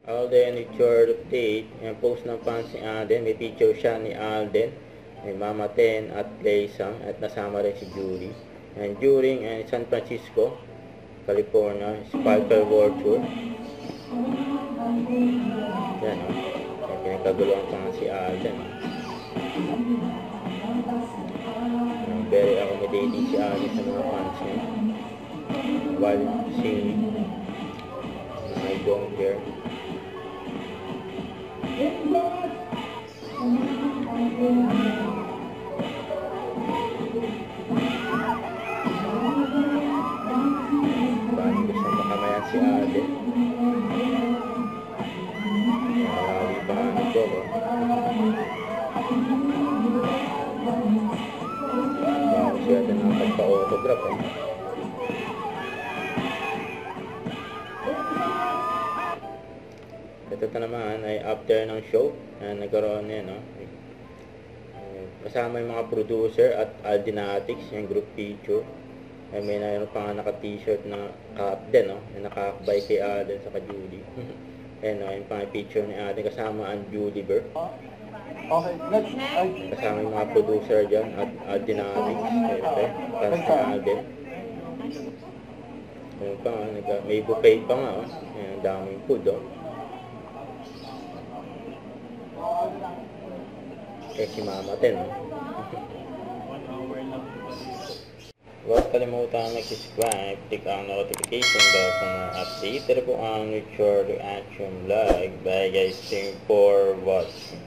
Alden with your update. Yung post ng fans ni Alden. May picture siya ni Alden. May Mama Ten at Playsam. At nasama rin si Julie. And during San Francisco, California, Sparkle World Tour. Yan o. May pinagkaguluhan pa nga si Alden. Very accommodating si Alden sa mga fans niya. While singing. I don't care. Paano gusto makamayan si Ade? Marami pa ano ko. Paano siya din ang pagpa-autograph eh. Ito naman ay after ng show na nagkaroon yan, no? Kasama yung mga producer at Aldinatics, yung group picture. Ay may mayroon pa nga naka-t-shirt na cap din, no? Na nakakabay kay Alden sa Julie. Ayan, no? Yung pang picture ni Alden kasama ang Julie Burr. Okay, next. Kasama yung mga producer dyan at Aldinatics. Okay, fans ni Alden. Ayun pa nga, may buffet pa nga, oh. Ayan, daming food, oh. Si Mama Ten, no? Huwag kalimutan mag-subscribe, click ang notification bell para mga update. Ito po ang Nature Reaction Vlog. Bye guys, thank you for watching.